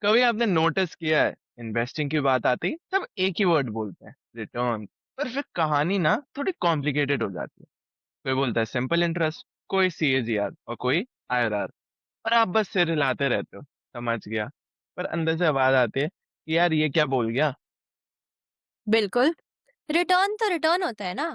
कभी आपने नोटिस किया है, इन्वेस्टिंग की बात आती है तब एक ही वर्ड बोलते हैं, रिटर्न। पर फिर कहानी ना थोड़ी कॉम्प्लिकेटेड हो जाती है। कोई बोलता है सिंपल इंटरेस्ट, कोई सीएजीआर और कोई आईआरआर। और आप बस सिर हिलाते रहते हो, समझ गया। पर अंदर से आवाज आती है कि यार ये क्या बोल गया। बिल्कुल। रिटर्न तो रिटर्न होता है ना।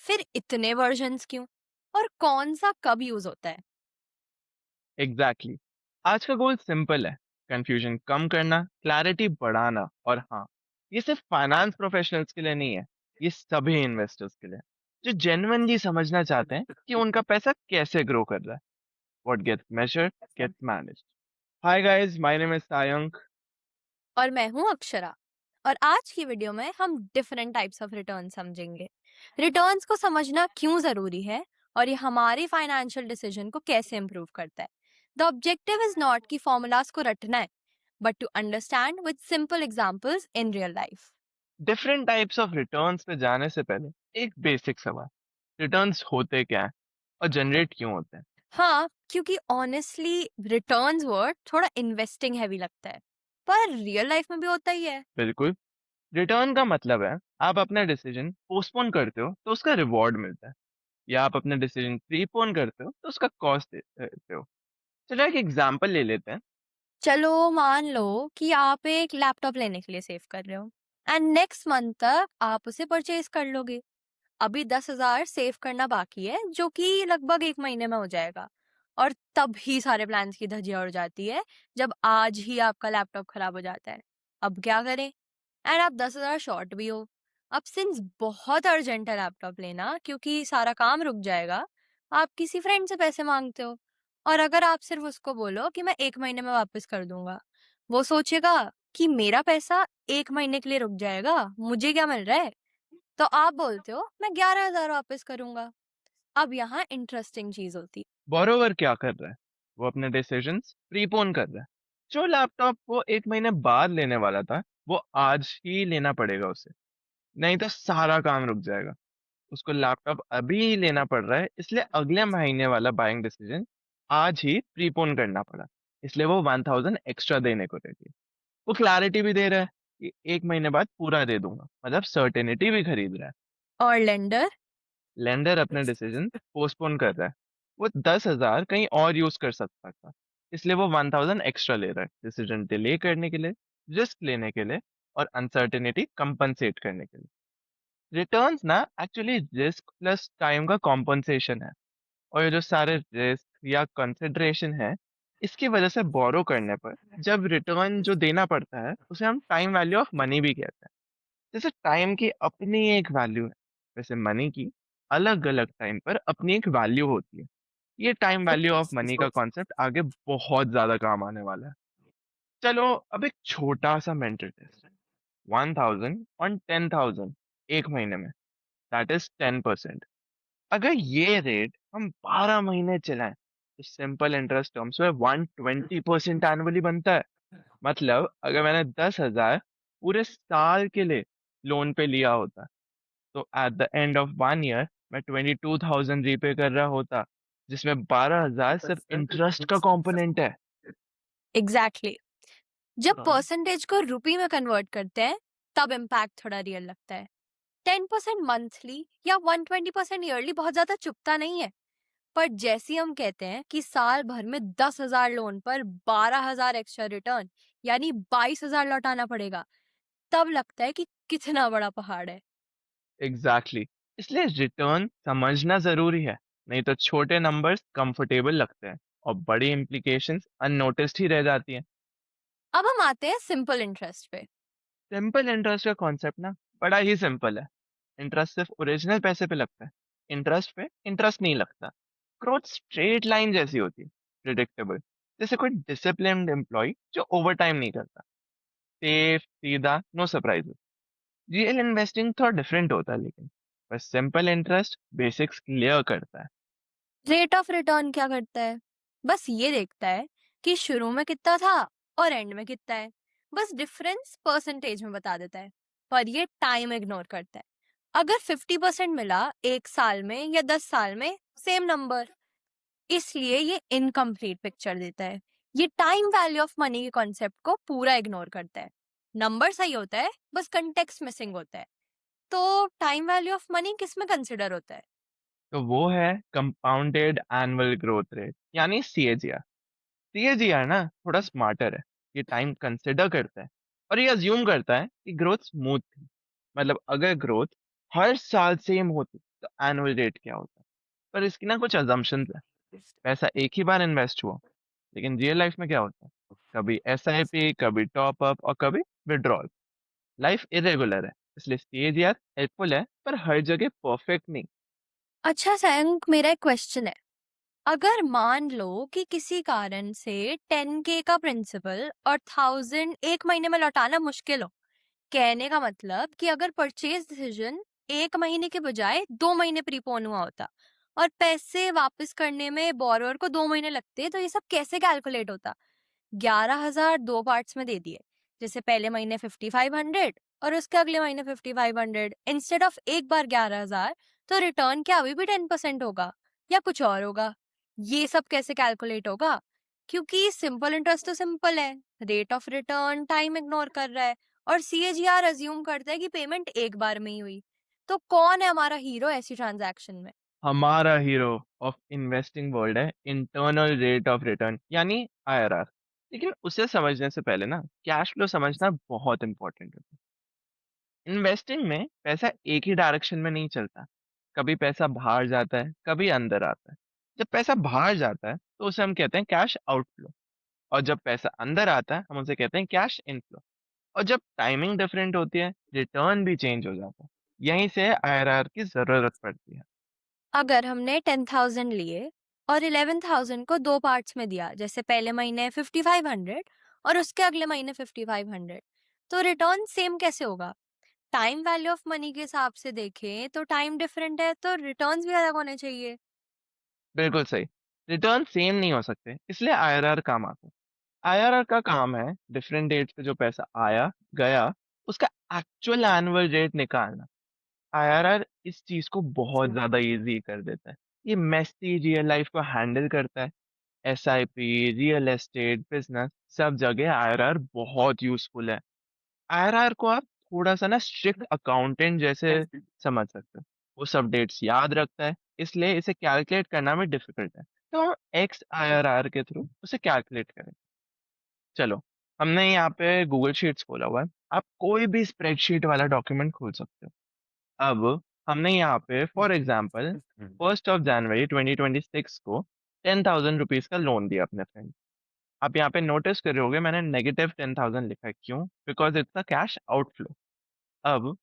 फिर इतने वर्जन्स क्यों? और कौन सा कब यूज होता है? एग्जैक्टली आज का गोल सिंपल है, कंफ्यूजन कम करना, क्लैरिटी बढ़ाना। और हाँ, ये सिर्फ फाइनेंस प्रोफेशनल्स के लिए नहीं है, ये सभी इन्वेस्टर्स के लिए जो जेन्युइनली समझना चाहते हैं कि उनका पैसा कैसे ग्रो कर रहा है। What gets measured gets managed. Hi guys, my name is Sayank. और मैं हूं अक्षरा। और आज की वीडियो में हम डिफरेंट टाइप्स ऑफ रिटर्न समझेंगे। रिटर्न्स को समझना क्यों जरूरी है और ये हमारे फाइनेंशियल डिसीजन को कैसे इम्प्रूव करता है। द ऑब्जेक्टिव इज नॉट कि फॉर्मूलाज को रटना है, but to understand with simple examples in real life. Different types of returns पे जाने से पहले एक बेसिक सवाल, रिटर्न्स होते क्या हैं और जनरेट क्यों होते हैं। हाँ, क्योंकि ऑनेस्टली रिटर्न्स वर्ड थोड़ा इन्वेस्टिंग हैवी लगता है, पर रियल लाइफ में भी होता ही है। बिल्कुल, रिटर्न का मतलब है आप अपना डिसीजन पोस्टपोन करते हो तो उसका रिवॉर्ड मिलता है, या आप अपना डिसीजन प्रीपोन करते हो तो उसका कॉस्ट देते हो। चलो एक एग्जांपल ले लेते हैं। चलो मान लो कि आप एक लैपटॉप लेने के लिए सेव कर रहे हो एंड नेक्स्ट मंथ तक आप उसे परचेज कर लोगे। अभी 10,000 सेव करना बाकी है, जो कि लगभग एक महीने में हो जाएगा। और तब ही सारे प्लान्स की धज्जियां उड़ जाती है जब आज ही आपका लैपटॉप खराब हो जाता है। अब क्या करें? एंड आप 10,000 शॉर्ट भी हो। अब सिंस बहुत अर्जेंट है लैपटॉप लेना क्योंकि सारा काम रुक जाएगा, आप किसी फ्रेंड से पैसे मांगते हो। और अगर आप सिर्फ उसको बोलो कि मैं एक महीने में वापस कर दूंगा, वो सोचेगा कि मेरा पैसा एक महीने के लिए रुक जाएगा, मुझे क्या मिल रहा है। तो आप बोलते हो मैं 11,000 वापस करूंगा। अब यहाँ इंटरेस्टिंग चीज होती है। बोरोवर क्या कर रहा है, वो अपने डिसीजंस प्रीपोन कर रहा है। जो लैपटॉप वो एक महीने बाद लेने वाला था, वो आज ही लेना पड़ेगा उसे, नहीं तो सारा काम रुक जाएगा। उसको लैपटॉप अभी ही लेना पड़ रहा है, इसलिए अगले महीने वाला बाइंग डिसीजन आज ही प्रीपोन करना पड़ा। इसलिए वो 1000 एक्स्ट्रा देने को रेडी है। वो क्लैरिटी भी दे रहा है कि एक महीने बाद पूरा दे दूंगा, मतलब सर्टेनिटी भी खरीद रहा है। और लेंडर? लेंडर अपने डिसीजन पोस्टपोन कर रहा है। वो 10,000 कहीं और यूज कर सकता था, इसलिए वो 1000 एक्स्ट्रा ले रहा है, डिसीजन डिले करने के लिए, रिस्क लेने के लिए और अनसर्टेनिटी कंपनसेट करने के लिए। रिटर्न्स ना एक्चुअली रिस्क प्लस टाइम का कॉम्पनसेशन है। और ये जो सारे रिस्क या कंसिडरेशन है, इसकी वजह से बोरो करने पर जब रिटर्न जो देना पड़ता है उसे हम टाइम वैल्यू ऑफ मनी भी कहते हैं। जैसे टाइम की अपनी एक वैल्यू है, वैसे मनी की अलग अलग टाइम पर अपनी एक वैल्यू होती है। ये टाइम वैल्यू ऑफ मनी का कॉन्सेप्ट आगे बहुत ज्यादा काम आने वाला है। चलो अब एक छोटा सा मेंटल टेस्ट है। 1000 और 10,000 एक महीने में, दैट इज 10%। अगर ये रेट हम 12 महीने चलाएं तो सिंपल इंटरेस्ट टर्म्स में 120% एनुअली बनता है। मतलब अगर मैंने 10,000 पूरे साल के लिए लोन पे लिया होता, तो at the end of 1 year मैं 22,000 रीपे कर रहा होता, जिसमें 12,000 सिर्फ इंटरेस्ट का कंपोनेंट है। एग्जैक्टली। जब परसेंटेज को रुपी में कन्वर्ट करते हैं, तब इम्पैक्ट थोड़ा रियल लगता है। 10% मंथली या 120% ईयरली बहुत ज्यादा चुभता नहीं है। पर जैसे ही हम कहते हैं कि साल भर में 10,000 लोन पर 12,000 एक्स्ट्रा रिटर्न, यानी 22,000 लौटाना पड़ेगा, तब लगता है कि कितना बड़ा पहाड़ है। एग्जैक्टली इसलिए रिटर्न समझना जरूरी है, नहीं तो छोटे नंबर्स कंफर्टेबल लगते हैं और बड़ी इम्प्लीकेशंस अननोटिस्ड ही रह जाती हैं। अब हम आते हैं सिंपल इंटरेस्ट पे। सिंपल इंटरेस्ट का कॉन्सेप्ट ना बड़ा ही सिंपल है। इंटरेस्ट सिर्फ ओरिजिनल पैसे पे लगता है, इंटरेस्ट पे इंटरेस्ट नहीं लगता। ग्रोथ स्ट्रेट लाइन जैसी होती है, प्रिडिक्टेबल, जैसे कोई डिसिप्लिन्ड एम्प्लॉय जो ओवर टाइम नहीं करता। सेफ, सीधा, नो सरप्राइजेस। रियल इन्वेस्टिंग थोड़ा डिफरेंट होता है, लेकिन बस सिंपल इंटरेस्ट बेसिक्स क्लियर करता है। रेट ऑफ रिटर्न क्या करता है? बस ये देखता है कि शुरू में कितना था और एंड में कितना है। बस डिफरेंस परसेंटेज में बता देता है, पर ये टाइम इग्नोर करता है। अगर 50% मिला एक साल में या 10 साल में, सेम नंबर। इसलिए ये इनकम्प्लीट पिक्चर देता है। ये टाइम वैल्यू ऑफ मनी के कॉन्सेप्ट को पूरा इग्नोर करता है। नंबर सही होता है, बस कंटेक्स्ट मिसिंग होता है। तो टाइम वैल्यू ऑफ मनी किस में कंसिडर होता है? तो वो है कंपाउंडेड एनुअल ग्रोथ रेट, यानी सीएजीआर। सीएजीआर ना थोड़ा स्मार्टर है। ये टाइम कंसिडर करता है और ये अज्यूम करता है कि ग्रोथ स्मूथ थी। मतलब अगर ग्रोथ हर साल सेम होती तो एनुअल रेट क्या होता। पर इसकी ना कुछ अजम्पशंस है। पैसा एक ही बार इन्वेस्ट हुआ, लेकिन रियल लाइफ में क्या होता है? कभी एसआईपी, कभी टॉप अप और कभी विड्रॉल। लाइफ इरेगुलर है, इसलिए सीएजीआर हेल्पफुल है पर हर जगह परफेक्ट नहीं। अच्छा सैंक, मेरा एक क्वेश्चन है। अगर मान लो कि किसी कारण से 10K का प्रिंसिपल और 1000 एक महीने में लौटाना मुश्किल हो, कहने का मतलब कि अगर परचेज डिसीजन एक महीने के बजाय 2 महीने प्रीपोन हुआ होता और पैसे वापस करने में बोरोअर को 2 महीने लगते, तो ये सब कैसे कैलकुलेट होता? 11,000 दो पार्ट्स में दे दिए, जैसे पहले महीने 5500 और उसके अगले महीने 5500 इंस्टेड ऑफ एक बार 11,000। तो रिटर्न क्या अभी भी 10% होगा या कुछ और होगा? ये सब कैसे कैलकुलेट होगा? क्योंकि सिंपल इंटरेस्ट तो सिंपल है, rate of return time ignore कर रहा है और सीएजीआर अज्यूम करता है कि पेमेंट एक बार में ही हुई। तो कौन है हमारा हीरो ऐसी ट्रांजैक्शन में? हमारा हीरो ऑफ इन्वेस्टिंग वर्ल्ड है इंटरनल रेट ऑफ रिटर्न, यानी आईआरआर। लेकिन उसे समझने से पहले ना कैश फ्लो समझना बहुत इंपॉर्टेंट है। इन्वेस्टिंग में पैसा एक ही डायरेक्शन में नहीं चलता। कभी पैसा बाहर जाता है, कभी अंदर आता है। जब पैसा बाहर जाता है तो उसे हम कहते हैं कैश आउटफ्लो, और जब पैसा अंदर आता है हम उसे कहते हैं कैश इनफ्लो। और जब टाइमिंग डिफरेंट होती है, रिटर्न भी चेंज हो जाता है। यहीं से आईआरआर की जरूरत पड़ती है। अगर हमने 10,000 लिए और 11,000 को दो पार्ट्स में दिया, जैसे पहले महीने 5500 और उसके अगले महीने 5500, तो रिटर्न सेम कैसे होगा? टाइम वैल्यू ऑफ मनी के हिसाब से देखें तो टाइम डिफरेंट है, तो रिटर्न्स भी अलग होने चाहिए। बिल्कुल सही। रिटर्न सेम नहीं हो सकते, इसलिए आईआरआर काम आता है। आईआरआर का काम है डिफरेंट डेट्स पे जो पैसा आया गया, उसका एक्चुअल एनुअल रेट निकालना। आईआरआर इस चीज को बहुत ज्यादा इजी कर देता है। ये मेसी रियल लाइफ को हैंडल करता है। एसआईपी, रियल एस्टेट, बिजनेस, सब जगह आईआरआर बहुत यूजफुल है। आईआरआर को आप थोड़ा सा ना स्ट्रिक्ट अकाउंटेंट जैसे समझ सकते हो। वो सब डेट्स याद रखता है, इसलिए इसे कैलकुलेट करना में डिफिकल्ट है। तो हम एक्स आईआरआर के थ्रू उसे कैलकुलेट करें। चलो, हमने यहाँ पे गूगल शीट्स खोला हुआ है। आप कोई भी स्प्रेडशीट वाला डॉक्यूमेंट खोल सकते हो। अब हमने यहाँ पे फॉर एग्जाम्पल 1 जनवरी 2026 को 10,000 रुपीज का लोन दिया अपने फ्रेंड। आप यहाँ पे नोटिस कर रहे होगे मैंने -10,000 लिखा है, क्यों? Because it's a cash outflow. अब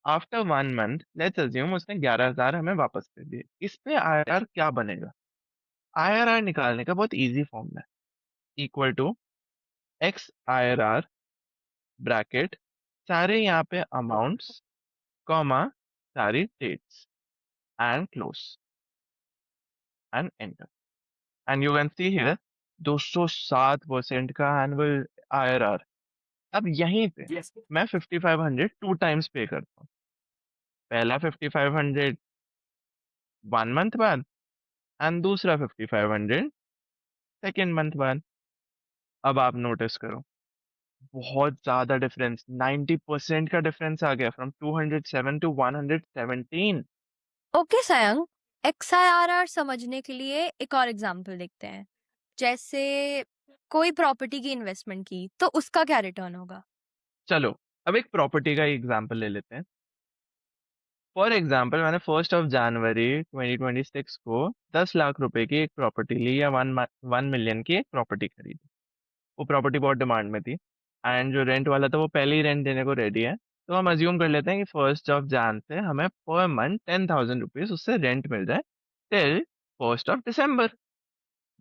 आफ्टर 1 मंथ लेट्स अज्यूम उसने 11,000 हमें वापस कर दिए। इस पे आईआरआर क्या बनेगा? आईआरआर निकालने का बहुत इजी फॉर्मूला है, equal to X IRR bracket सारे यहाँ पे अमाउंट्स, कॉमा सारी dates, and close and enter. And you can see here 207% का एनुअल आईआरआर। अब यहीं पे मैं 5500 2 टाइम्स पे करता हूँ। पहला 5500 1 मंथ बाद, एंड दूसरा 5500 2nd मंथ बाद। अब आप नोटिस करो, बहुत ज्यादा डिफरेंस, 90% का डिफरेंस आ गया, फ्रॉम 207 टू 117। ओके सयंग, एक्सआईआरआर समझने के लिए एक और एग्जांपल देखते हैं। जैसे कोई प्रॉपर्टी की इन्वेस्टमेंट की, तो उसका क्या रिटर्न होगा? चलो, अब एक प्रॉपर्टी का एग्जांपल ले लेते हैं। फॉर एग्जाम्पल मैंने 1 जनवरी 2026 को 10 लाख रुपए की एक प्रॉपर्टी ली, या 1 मिलियन की एक प्रॉपर्टी खरीदी। वो प्रॉपर्टी बहुत डिमांड में थी, एंड जो रेंट वाला था वो पहले ही रेंट देने को रेडी है। तो हम अज्यूम कर लेते हैं कि 1 जन से हमें पर मंथ 10,000 रुपीज उससे रेंट मिल जाए टिल 1 दिसंबर।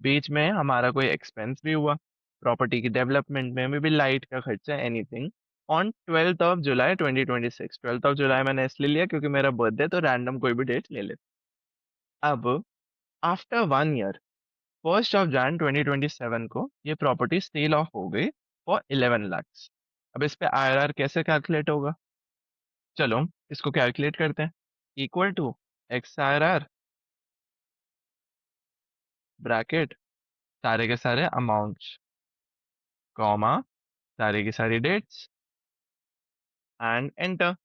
बीच में हमारा कोई एक्सपेंस भी हुआ, प्रॉपर्टी की डेवलपमेंट में भी लाइट का खर्चा, एनीथिंग। ऑन 12 जुलाई 2026, 12 जुलाई मैंने इसलिए लिया क्योंकि मेरा बर्थडे, तो रैंडम कोई भी डेट ले लेते। अब आफ्टर 1 ईयर 1 जन 2027 को ये प्रॉपर्टी सेल ऑफ हो गई फॉर 11 lakhs। अब इस पे आईआरआर कैसे कैलकुलेट होगा? चलो, इसको कैलकुलेट करते हैं। Equal to X IRR bracket सारे के सारे अमाउंट्स, कॉमा, सारी की सारी डेट्स एंड एंटर।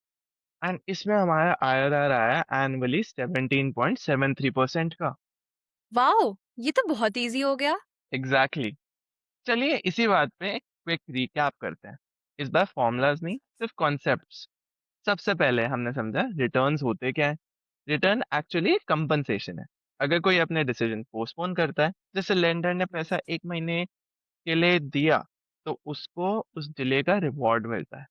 एंड इसमें हमारा आईआरआर आया एनुअली 17.73% का। वाओ! ये तो बहुत ईज़ी हो गया। एग्जैक्टली। चलिए इसी बात पे क्विक रिकैप करते हैं। इस बार फॉर्मूलाज नहीं, सिर्फ कॉन्सेप्ट्स। सबसे पहले हमने समझा रिटर्न्स होते क्या है। रिटर्न एक्चुअली कंपनसेशन है। अगर कोई अपने डिसीजन पोस्टपोन करता है, जैसे लेंडर ने पैसा 1 महीने के लिए दिया, तो उसको उस डिले का रिवॉर्ड मिलता है।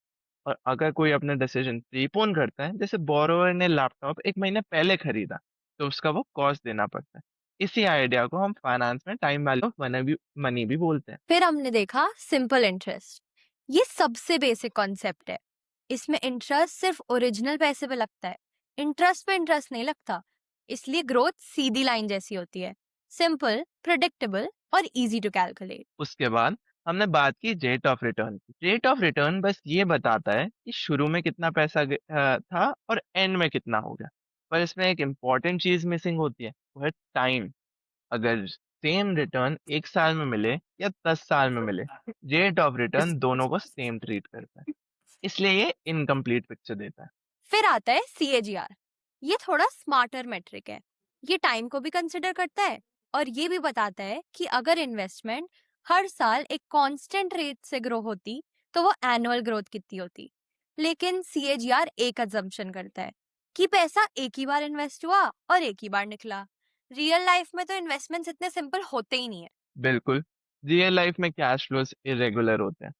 और अगर कोई अपना डिसीजन प्रीपोन करता है, जैसे बोरोवर ने लैपटॉप 1 महीने पहले खरीदा, तो उसका वो कॉस्ट देना पड़ता है। इसी आइडिया को हम फाइनेंस में टाइम वैल्यू ऑफ मनी भी बोलते हैं। फिर हमने देखा सिंपल इंटरेस्ट। ये सबसे बेसिक कॉन्सेप्ट है। इसमें इंटरेस्ट सिर्फ ओरिजिनल पैसे पे लगता है, इंटरेस्ट पे इंटरेस्ट नहीं लगता। इसलिए ग्रोथ सीधी लाइन जैसी होती है, सिंपल, प्रिडिक्टेबल और इजी टू कैलकुलेट। उसके बाद हमने बात की रेट ऑफ रिटर्न की। रेट ऑफ रिटर्न बस ये बताता है कि शुरू में कितना पैसा था और एंड में कितना हो गया। पर इसमें एक इम्पॉर्टेंट चीज मिसिंग होती है, वो है टाइम। अगर सेम रिटर्न 1 साल में मिले या 10 साल में मिले, रेट ऑफ रिटर्न दोनों को सेम ट्रीट करता है। इसलिए ये इनकम्प्लीट पिक्चर देता है। फिर आता है सीएजीआर। ये थोड़ा स्मार्टर मेट्रिक है। ये टाइम को भी कंसिडर करता है और ये भी बताता है कि अगर इन्वेस्टमेंट हर साल एक कांस्टेंट रेट से ग्रो होती तो वो एनुअल ग्रोथ कितनी होती। लेकिन सीएजीआर एक अजम्पशन करता है कि पैसा एक ही बार इन्वेस्ट हुआ और एक ही बार निकला। रियल लाइफ में तो इन्वेस्टमेंट्स इतने सिंपल होते ही नहीं है। बिल्कुल। रियल लाइफ में कैश फ्लोज इरेगुलर होते हैं।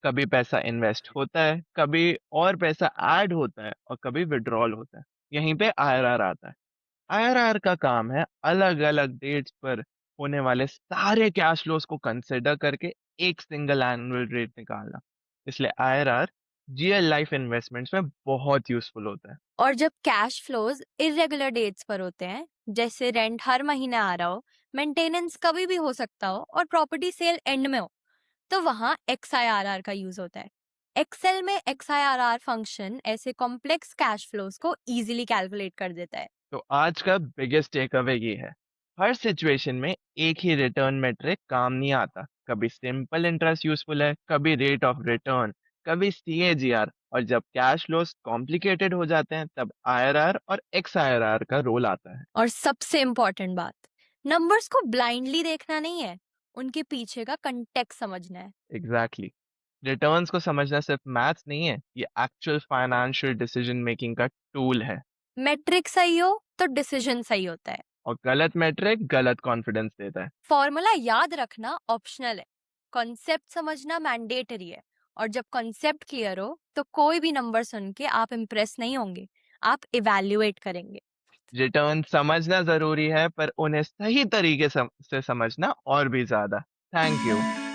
कभी पैसा इन्वेस्ट होता है, कभी और पैसा ऐड होता है, और कभी विड्रॉल होता है। यहीं पे आईआरआर आता है। आईआरआर का काम है अलग अलग डेट्स पर होने वाले सारे कैश फ्लोज को कंसिडर करके एक सिंगल एनुअल रेट निकालना। इसलिए आईआरआर रियल लाइफ इन्वेस्टमेंट्स में बहुत यूजफुल होता है। और जब कैश फ्लोज इरेगुलर डेट्स पर होते हैं, जैसे रेंट हर महीने आ रहा हो, मेंटेनेंस कभी भी हो सकता हो और प्रॉपर्टी सेल एंड में हो, तो वहां XIRR का यूज होता है। एक्सेल में XIRR फंक्शन ऐसे कॉम्प्लेक्स कैश फ्लोज को इजीली कैलकुलेट कर देता है। तो आज का बिगेस्ट टेक अवे ये है, हर सिचुएशन में एक ही रिटर्न मेट्रिक काम नहीं आता। कभी सिंपल इंटरेस्ट यूजफुल है, कभी रेट ऑफ रिटर्न, कभी सीएजीआर, और जब कैश फ्लोस कॉम्प्लिकेटेड हो जाते हैं तब आईआरआर और एक्सआईआरआर का रोल आता है। और सबसे इम्पोर्टेंट बात, नंबर्स को ब्लाइंडली देखना नहीं है, उनके पीछे का कंटेक्स्ट समझना है। एग्जैक्टली। रिटर्न्स को समझना सिर्फ मैथ्स नहीं है, ये एक्चुअल फाइनेंशियल डिसीजन मेकिंग का टूल है। मेट्रिक सही हो तो डिसीजन सही होता है। और गलत मेट्रिक गलत कॉन्फिडेंस देता है। फॉर्मूला याद रखना ऑप्शनल है, कॉन्सेप्ट समझना मैंडेटरी है। और जब कॉन्सेप्ट क्लियर हो तो कोई भी नंबर सुन के आप इम्प्रेस नहीं होंगे, आप इवैल्यूएट करेंगे। रिटर्न समझना जरूरी है, पर उन्हें सही तरीके से समझना और भी ज्यादा। Thank you.